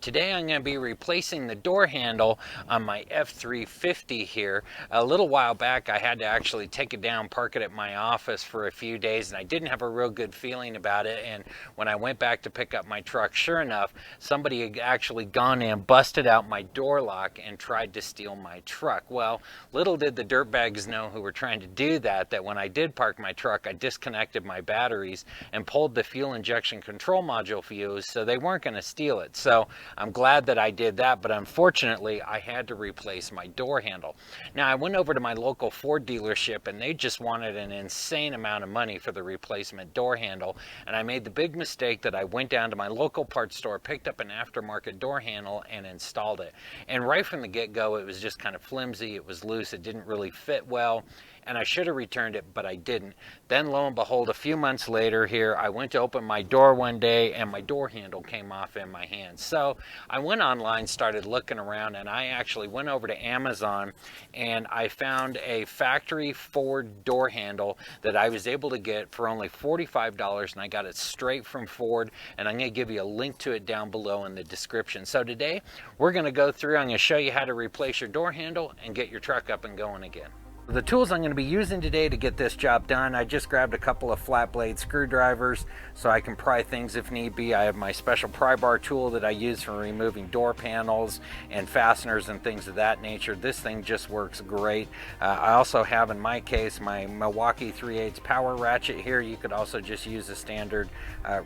Today I'm going to be replacing the door handle on my F350 here. A little while back I had to actually take it down, park it at my office for a few days, and I didn't have a real good feeling about it. And when I went back to pick up my truck, sure enough, somebody had actually gone in, busted out my door lock, and tried to steal my truck. Well, little did the dirtbags know who were trying to do that when I did park my truck, I disconnected my batteries and pulled the fuel injection control module fuse, so they weren't going to steal it. So I'm glad that I did that, but unfortunately I had to replace my door handle. Now I went over to my local Ford dealership and they just wanted an insane amount of money for the replacement door handle, and I made the big mistake that I went down to my local parts store, picked up an aftermarket door handle and installed it. And right from the get-go it was just kind of flimsy, it was loose, it didn't really fit well, and I should have returned it, but I didn't. Then lo and behold, a few months later here, I went to open my door one day and my door handle came off in my hand. So I went online, started looking around, and I actually went over to Amazon and I found a factory Ford door handle that I was able to get for only $45, and I got it straight from Ford, and I'm going to give you a link to it down below in the description. So today we're going to go through, I'm going to show you how to replace your door handle and get your truck up and going again. The tools I'm going to be using today to get this job done, I just grabbed a couple of flat blade screwdrivers so I can pry things if need be. I have my special pry bar tool that I use for removing door panels and fasteners and things of that nature. This thing just works great. I also have, in my case, my Milwaukee 3/8 power ratchet here. You could also just use a standard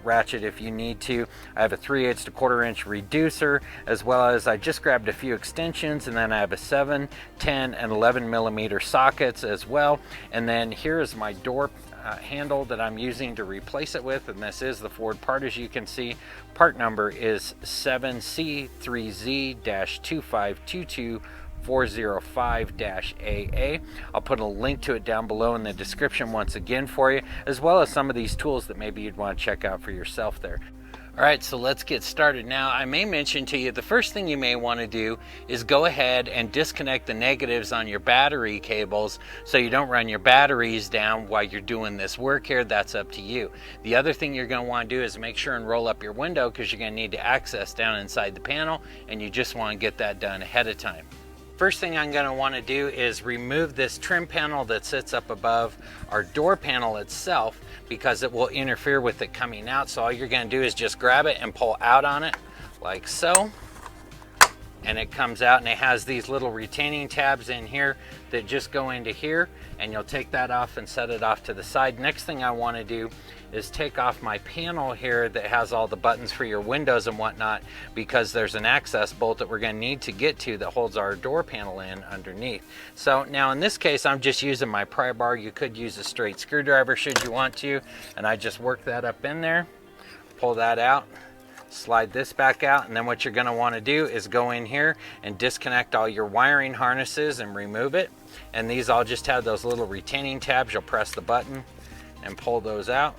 ratchet if you need to. I have a 3/8 to 1/4 inch reducer, as well as I just grabbed a few extensions, and then I have a 7, 10, and 11 millimeter socket as well. And then here is my door handle that I'm using to replace it with, and this is the Ford part. As you can see, part number is 7C3Z-2522405-AA. I'll put a link to it down below in the description once again for you, as well as some of these tools that maybe you'd want to check out for yourself there. Alright, so let's get started. Now, I may mention to you, the first thing you may want to do is go ahead and disconnect the negatives on your battery cables so you don't run your batteries down while you're doing this work here. That's up to you. The other thing you're going to want to do is make sure and roll up your window, because you're going to need to access down inside the panel, and you just want to get that done ahead of time. First thing I'm going to want to do is remove this trim panel that sits up above our door panel itself, because it will interfere with it coming out. So all you're going to do is just grab it and pull out on it like so, and it comes out, and it has these little retaining tabs in here that just go into here, and you'll take that off and set it off to the side. Next thing I want to do is take off my panel here that has all the buttons for your windows and whatnot, because there's an access bolt that we're going to need to get to that holds our door panel in underneath. So now in this case I'm just using my pry bar. You could use a straight screwdriver should you want to, and I just work that up in there, pull that out, slide this back out, and then what you're going to want to do is go in here and disconnect all your wiring harnesses and remove it. And these all just have those little retaining tabs. You'll press the button and pull those out.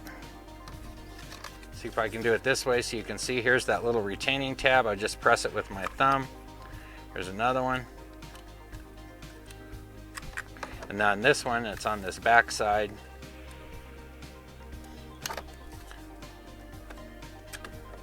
See if I can do it this way so you can see. Here's that little retaining tab. I just press it with my thumb. Here's another one. And then this one, it's on this back side.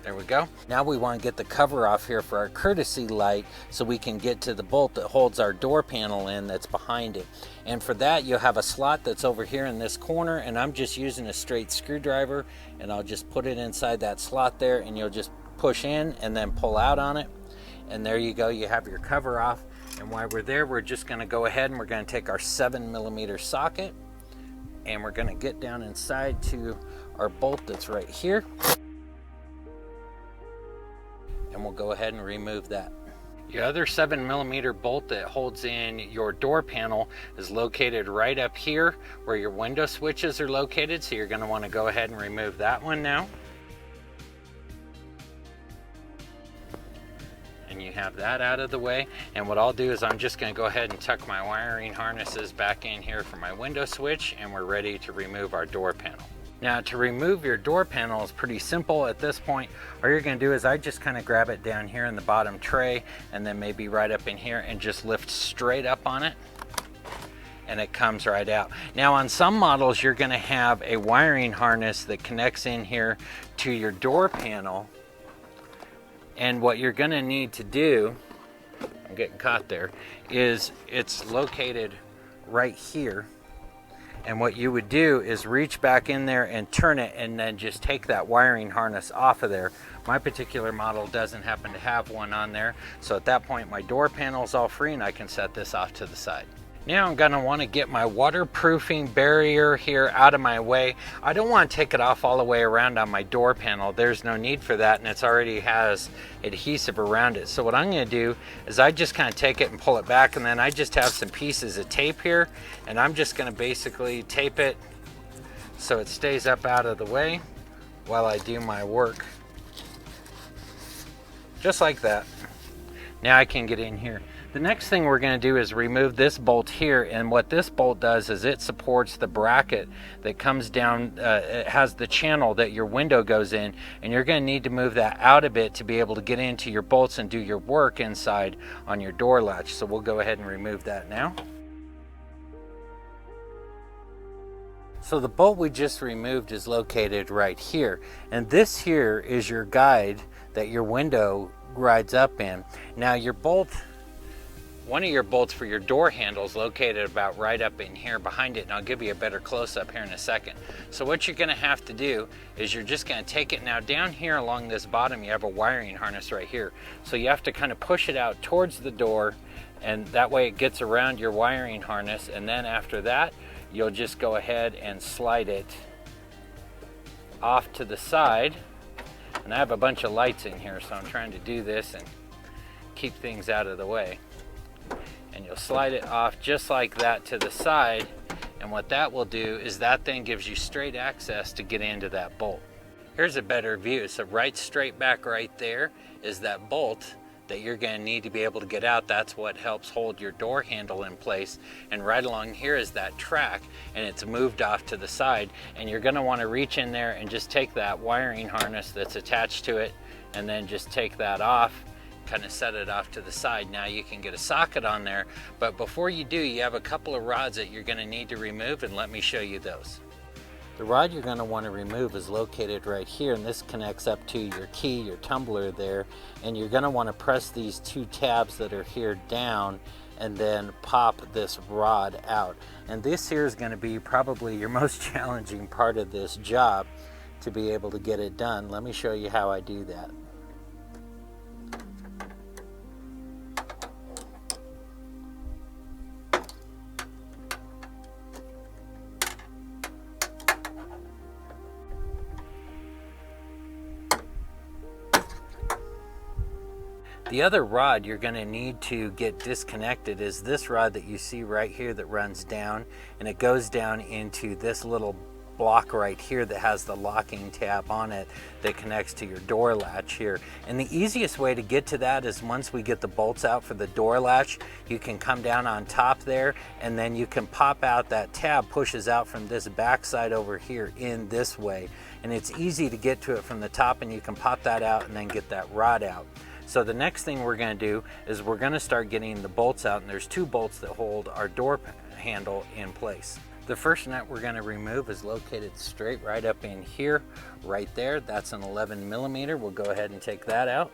There we go. Now we want to get the cover off here for our courtesy light so we can get to the bolt that holds our door panel in that's behind it. And for that you'll have a slot that's over here in this corner, and I'm just using a straight screwdriver, and I'll just put it inside that slot there, and you'll just push in and then pull out on it, and there you go, you have your cover off. And while we're there, we're just going to go ahead and we're going to take our 7 millimeter socket, and we're going to get down inside to our bolt that's right here. And we'll go ahead and remove that. Your other 7 millimeter bolt that holds in your door panel is located right up here where your window switches are located, so you're going to want to go ahead and remove that one now. And you have that out of the way. And what I'll do is I'm just going to go ahead and tuck my wiring harnesses back in here for my window switch, and we're ready to remove our door panel. Now, to remove your door panel is pretty simple at this point. All you're going to do is I just kind of grab it down here in the bottom tray, and then maybe right up in here, and just lift straight up on it, and it comes right out. Now on some models you're going to have a wiring harness that connects in here to your door panel, And what you're going to need to do, I'm getting caught there, is it's located right here. And what you would do is reach back in there and turn it, and then just take that wiring harness off of there. My particular model doesn't happen to have one on there, so at that point my door panel is all free and I can set this off to the side. Now I'm going to want to get my waterproofing barrier here out of my way. I don't want to take it off all the way around on my door panel. There's no need for that, and it already has adhesive around it. So what I'm going to do is I just kind of take it and pull it back, and then I just have some pieces of tape here, and I'm just going to basically tape it so it stays up out of the way while I do my work. Just like that. Now I can get in here. The next thing we're going to do is remove this bolt here, and what this bolt does is it supports the bracket that comes down. It has the channel that your window goes in, and you're going to need to move that out a bit to be able to get into your bolts and do your work inside on your door latch. So we'll go ahead and remove that now. So the bolt we just removed is located right here, and this here is your guide that your window rides up in. Now your bolt, one of your bolts for your door handle is located about right up in here behind it, and I'll give you a better close-up here in a second. So what you're going to have to do is you're just going to take it. Now down here along this bottom you have a wiring harness right here, so you have to kind of push it out towards the door, and that way it gets around your wiring harness, and then after that you'll just go ahead and slide it off to the side. And I have a bunch of lights in here, so I'm trying to do this and keep things out of the way. And you'll slide it off just like that to the side, and what that will do is that then gives you straight access to get into that bolt. Here's a better view. So right straight back right there is that bolt that you're going to need to be able to get out. That's what helps hold your door handle in place. And right along here is that track, and it's moved off to the side, and you're going to want to reach in there and just take that wiring harness that's attached to it, and then just take that off, kind of set it off to the side. Now you can get a socket on there, but before you do, you have a couple of rods that you're going to need to remove, and let me show you those. The rod you're going to want to remove is located right here, and this connects up to your key, your tumbler there, and you're going to want to press these two tabs that are here down and then pop this rod out. And this here is going to be probably your most challenging part of this job to be able to get it done. Let me show you how I do that. The other rod you're going to need to get disconnected is this rod that you see right here that runs down, and it goes down into this little block right here that has the locking tab on it that connects to your door latch here. And the easiest way to get to that is once we get the bolts out for the door latch, you can come down on top there, and then you can pop out. That tab pushes out from this back side over here in this way, and it's easy to get to it from the top, and you can pop that out and then get that rod out. So the next thing we're going to do is we're going to start getting the bolts out, and there's two bolts that hold our door handle in place. The first nut we're going to remove is located straight right up in here, right there. That's an 11 millimeter. We'll go ahead and take that out.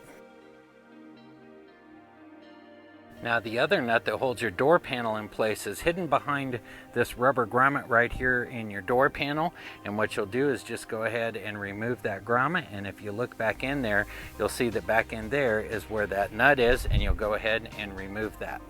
Now the other nut that holds your door panel in place is hidden behind this rubber grommet right here in your door panel, and what you'll do is just go ahead and remove that grommet, and if you look back in there, you'll see that back in there is where that nut is, and you'll go ahead and remove that.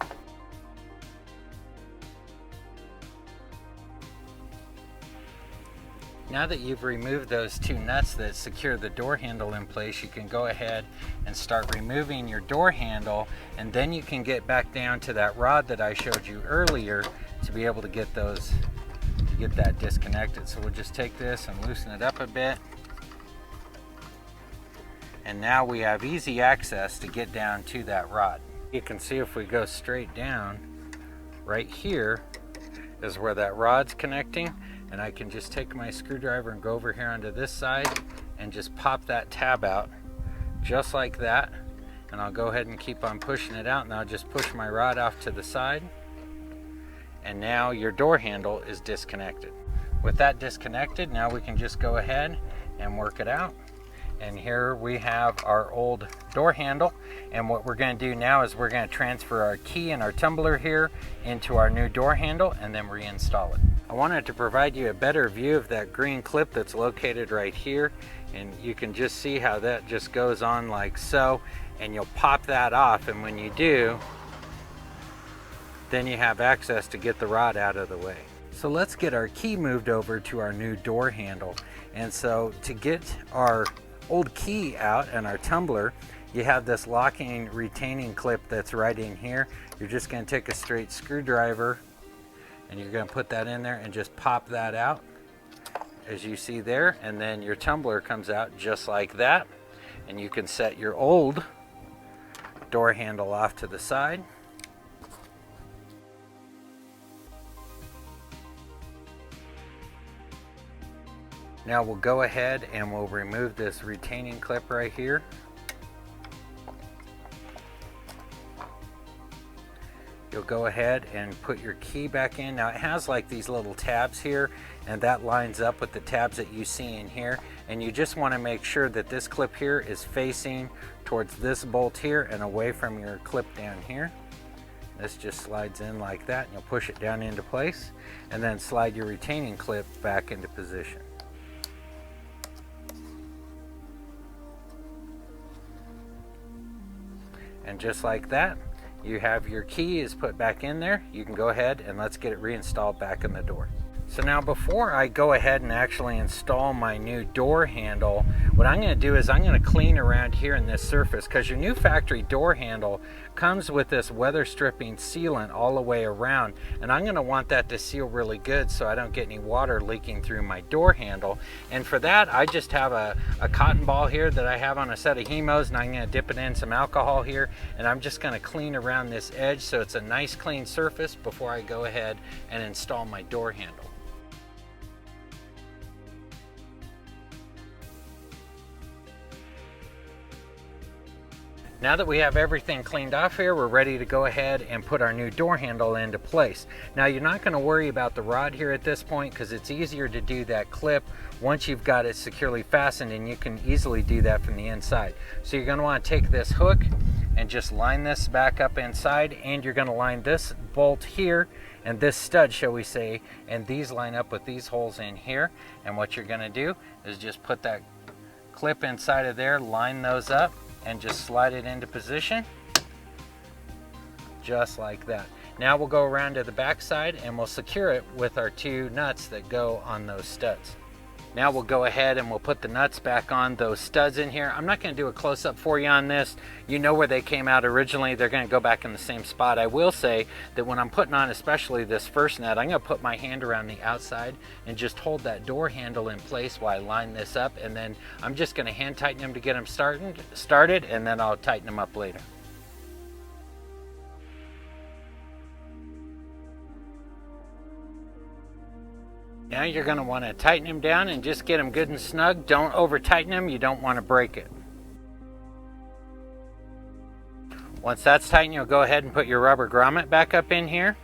Now that you've removed those two nuts that secure the door handle in place, you can go ahead and start removing your door handle, and then you can get back down to that rod that I showed you earlier to be able to get that disconnected. So we'll just take this and loosen it up a bit. And now we have easy access to get down to that rod. You can see if we go straight down, right here is where that rod's connecting. And I can just take my screwdriver and go over here onto this side and just pop that tab out just like that, and I'll go ahead and keep on pushing it out, and I'll just push my rod off to the side, and now your door handle is disconnected. With that disconnected, now we can just go ahead and work it out. And here we have our old door handle. And what we're going to do now is we're going to transfer our key and our tumbler here into our new door handle and then reinstall it. I wanted to provide you a better view of that green clip that's located right here. And you can just see how that just goes on like so. And you'll pop that off, and when you do, then you have access to get the rod out of the way. So let's get our key moved over to our new door handle. And so to get our old key out and our tumbler, you have this locking retaining clip that's right in here. You're just going to take a straight screwdriver and you're going to put that in there and just pop that out, as you see there, and then your tumbler comes out just like that. And you can set your old door handle off to the side. Now we'll go ahead and we'll remove this retaining clip right here. You'll go ahead and put your key back in. Now it has like these little tabs here, and that lines up with the tabs that you see in here. And you just want to make sure that this clip here is facing towards this bolt here and away from your clip down here. This just slides in like that, and you'll push it down into place and then slide your retaining clip back into position. And just like that, you have your key is put back in there. You can go ahead and let's get it reinstalled back in the door. So now before I go ahead and actually install my new door handle, what I'm going to do is I'm going to clean around here in this surface, because your new factory door handle comes with this weather stripping sealant all the way around, and I'm going to want that to seal really good so I don't get any water leaking through my door handle. And for that, I just have a cotton ball here that I have on a set of Hemos, and I'm going to dip it in some alcohol here, and I'm just going to clean around this edge so it's a nice clean surface before I go ahead and install my door handle. Now that we have everything cleaned off here, we're ready to go ahead and put our new door handle into place. Now you're not going to worry about the rod here at this point, because it's easier to do that clip once you've got it securely fastened, and you can easily do that from the inside. So you're going to want to take this hook and just line this back up inside, and you're going to line this bolt here and this stud, shall we say, and these line up with these holes in here. And what you're going to do is just put that clip inside of there, line those up, and just slide it into position, just like that. Now we'll go around to the back side and we'll secure it with our two nuts that go on those studs. Now we'll go ahead and we'll put the nuts back on those studs in here. I'm not going to do a close-up for you on this. You know where they came out originally. They're going to go back in the same spot. I will say that when I'm putting on especially this first nut, I'm going to put my hand around the outside and just hold that door handle in place while I line this up, and then I'm just going to hand tighten them to get them started, and then I'll tighten them up later. Now you're going to want to tighten them down and just get them good and snug. Don't over tighten them, you don't want to break it. Once that's tightened, you'll go ahead and put your rubber grommet back up in here.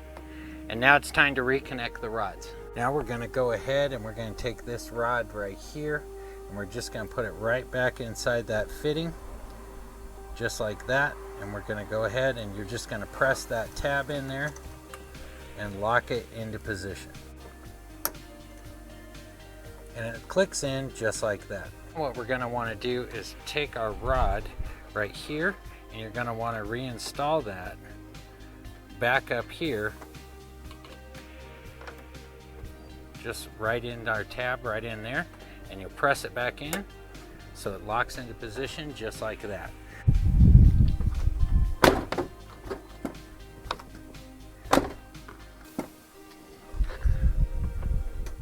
And now it's time to reconnect the rods. Now we're going to go ahead and we're going to take this rod right here, and we're just going to put it right back inside that fitting, just like that. And we're going to go ahead and you're just going to press that tab in there and lock it into position. And it clicks in just like that. What we're going to want to do is take our rod right here, and you're going to want to reinstall that back up here, just right into our tab right in there, and you'll press it back in so it locks into position just like that.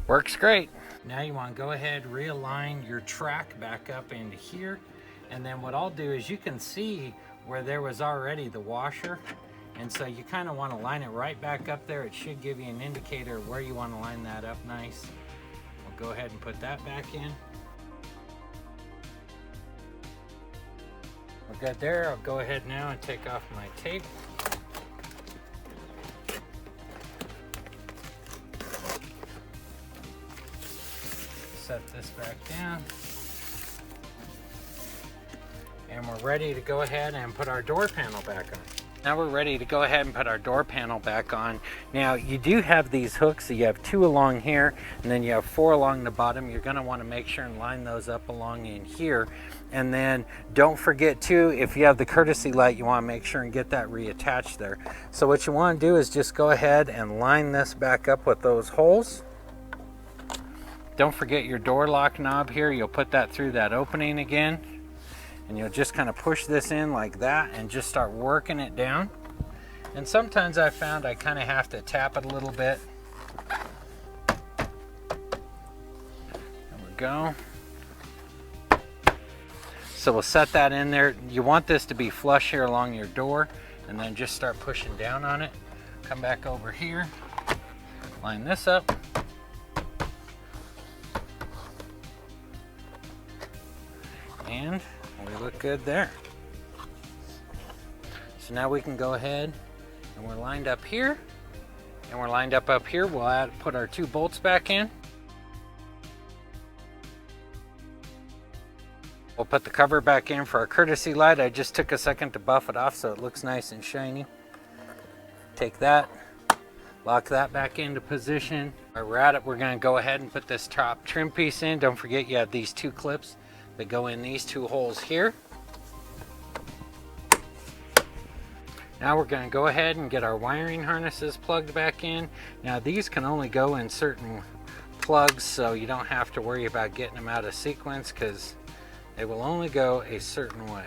Works great. Now you want to go ahead, realign your track back up into here, and then what I'll do is you can see where there was already the washer, and so you kind of want to line it right back up there. It should give you an indicator of where you want to line that up nice. We'll go ahead and put that back in. We're good there. I'll go ahead now and take off my tape. Set this back down. And we're ready to go ahead and put our door panel back on. Now we're ready to go ahead and put our door panel back on. Now you do have these hooks, so you have 2 along here and then you have 4 along the bottom. You're going to want to make sure and line those up along in here. And then don't forget too, if you have the courtesy light, you want to make sure and get that reattached there. So what you want to do is just go ahead and line this back up with those holes. Don't forget your door lock knob here. You'll put that through that opening again. And you'll just kind of push this in like that and just start working it down. And sometimes I found I kind of have to tap it a little bit. There we go. So we'll set that in there. You want this to be flush here along your door, and then just start pushing down on it. Come back over here, line this up. And we look good there. So now we can go ahead and we're lined up here and we're lined up here. We'll put our 2 bolts back in. We'll put the cover back in for our courtesy light. I just took a second to buff it off so it looks nice and shiny. Take that, lock that back into position. While we're at it, we're going to go ahead and put this top trim piece in. Don't forget you have these 2 clips that go in these 2 holes here. Now we're going to go ahead and get our wiring harnesses plugged back in. Now these can only go in certain plugs, so you don't have to worry about getting them out of sequence because they will only go a certain way.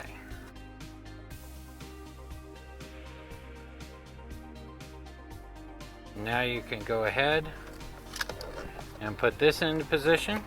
Now you can go ahead and put this into position.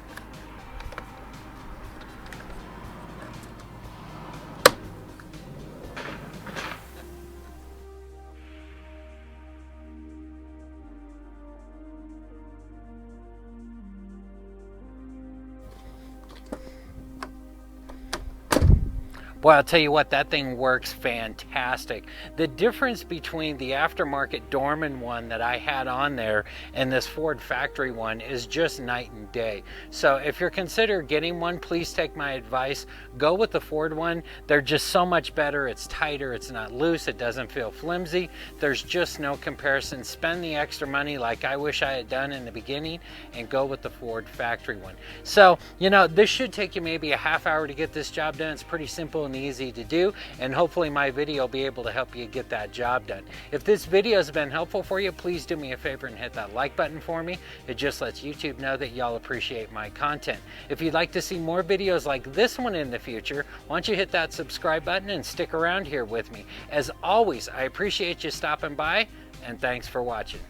Boy, I'll tell you what, that thing works fantastic. The difference between the aftermarket Dorman one that I had on there and this Ford factory one is just night and day. So if you're considering getting one, please take my advice. Go with the Ford one. They're just so much better. It's tighter, it's not loose, it doesn't feel flimsy. There's just no comparison. Spend the extra money like I wish I had done in the beginning and go with the Ford factory one. So, you know, this should take you maybe a half hour to get this job done. It's pretty simple and easy to do, and hopefully my video will be able to help you get that job done. If this video has been helpful for you, please do me a favor and hit that like button for me. It just lets YouTube know that y'all appreciate my content. If you'd like to see more videos like this one in the future, why don't you hit that subscribe button and stick around here with me. As always, I appreciate you stopping by, and thanks for watching.